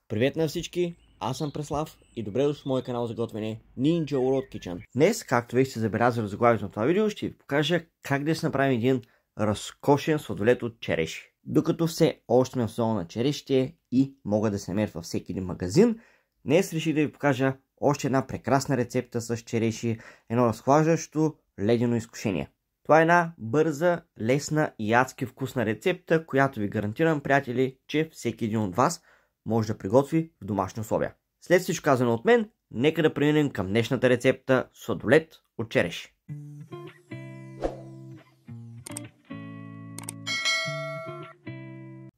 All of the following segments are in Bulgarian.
Привет на всички, аз съм Преслав и добре дошли в моя канал за готвене Ninja World Kitchen. Днес, както вече сте забелязали в заглавието на това видео, ще ви покажа как да си направим един разкошен сладолед от череши. Докато все още сме в сезона на черешите и могат да се намерят във всеки един магазин, днес реших да ви покажа още една прекрасна рецепта с череши, едно разхлаждащо ледено изкушение. Това е една бърза, лесна и адски вкусна рецепта, която ви гарантирам, приятели, че всеки един от вас може да приготви в домашни условия. След всичко казано от мен, нека да преминем към днешната рецепта сладолед от череши.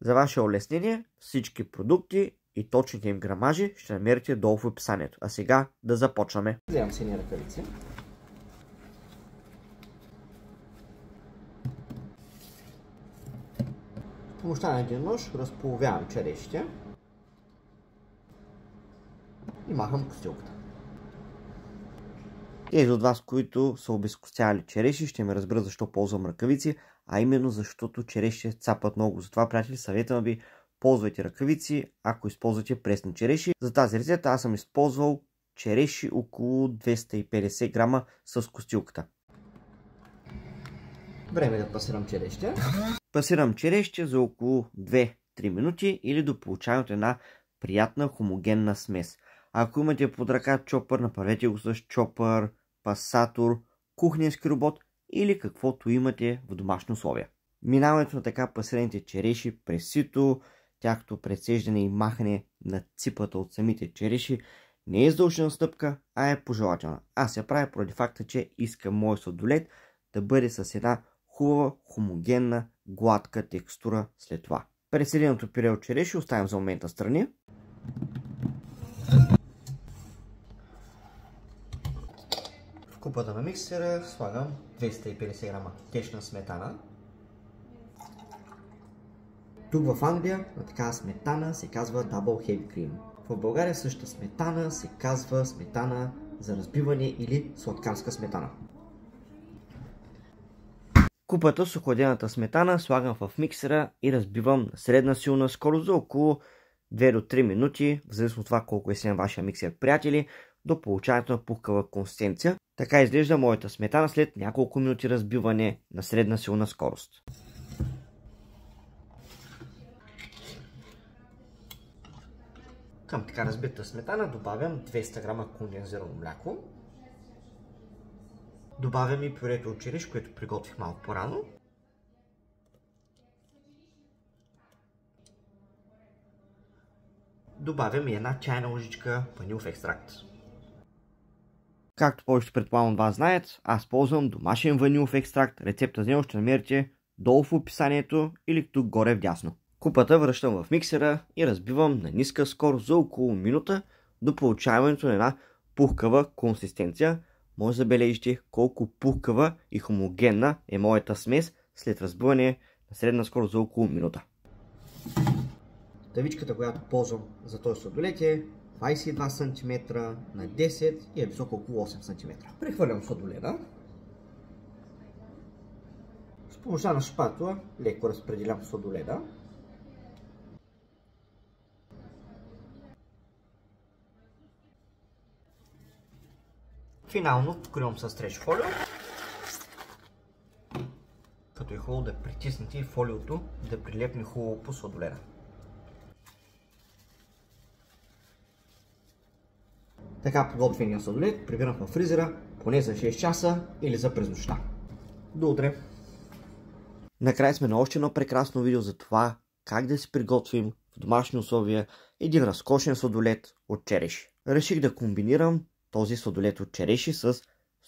За ваше улеснение, всички продукти и точните им грамажи ще намерите долу в описанието. А сега да започваме. Вземам сини ръкавици. С помощта на един нож разполовявам черешите и махам костилката. Тези от вас, които са обезкостявали череши, ще ме разберат защо ползвам ръкавици, а именно защото череши цапат много. Затова, приятели, съветвам ви, ползвайте ръкавици, ако използвате пресни череши. За тази рецепта аз съм използвал череши около 250 грама с костилката. Време да пасирам черешите. Пасирам черешите за около 2-3 минути или до получаването една приятна хомогенна смес. Ако имате под ръка чопър, направете го с чопър, пасатор, кухненски робот или каквото имате в домашни условия. Минаването на така пасираните череши през сито, тяхното пресеждане и махане на ципата от самите череши не е задължителна стъпка, а е пожелателна. Аз я правя поради факта, че искам моят сладолед да бъде с една хубава, хомогенна, гладка текстура след това. Преседеното пюре от череши оставям за момента страни. В купата на миксера слагам 250 грама течна сметана. Тук в Англия на такава сметана се казва Double Heavy Cream. В България същата сметана се казва сметана за разбиване или сладкарска сметана. Купата с охладената сметана слагам в миксера и разбивам на средна силна скорост за около 2 до 3 минути, в зависимост от това колко е силен вашия миксер, приятели, до получаването на пухкава консистенция. Така изглежда моята сметана след няколко минути разбиване на средна силна скорост. Към така разбита сметана добавям 200 грама кондензирано мляко. Добавям и пюрето от череши, което приготвих малко по-рано. Добавям и една чайна лъжичка ванилов екстракт. Както повечето предполагам от вас знаят, аз ползвам домашен ванилов екстракт. Рецепта за него ще намерите долу в описанието или тук горе вдясно. Купата връщам в миксера и разбивам на ниска скорост за около минута до получаването на една пухкава консистенция. Може да забележите колко пухкава и хомогенна е моята смес след разбиване на средна скорост за около минута. Тавичката, която ползвам за този сладолед е 22 см на 10 и е високо около 8 см. Прехвърлям сладоледа. С помощта на шпатула леко разпределям сладоледа. Финално покривам с треш фолио, като е хубаво да притиснете фолиото да прилепне хубаво по сладоледа. Така подготвения сладолед прибирам в фризера поне за 6 часа или за през нощта. До утре! Накрая сме на още едно прекрасно видео за това как да си приготвим в домашни условия един разкошен сладолед от череши. Реших да комбинирам този сладолед от череши с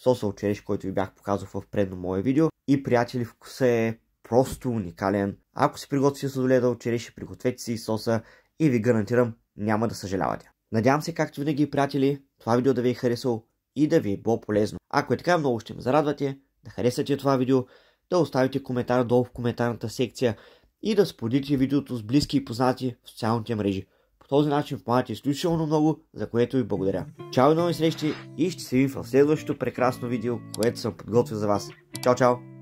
соса от череши, който ви бях показал в предно мое видео. И, приятели, вкусът е просто уникален. Ако си приготвите сладоледа от череши, пригответе си соса и ви гарантирам, няма да съжалявате. Надявам се, както винаги, приятели, това видео да ви е харесало и да ви е било полезно. Ако е така, много ще ме зарадвате да харесате това видео, да оставите коментар долу в коментарната секция и да споделите видеото с близки и познати в социалните мрежи. По този начин помагате изключително много, за което ви благодаря. Чао и нови срещи и ще се видим в следващото прекрасно видео, което съм подготвил за вас. Чао, чао!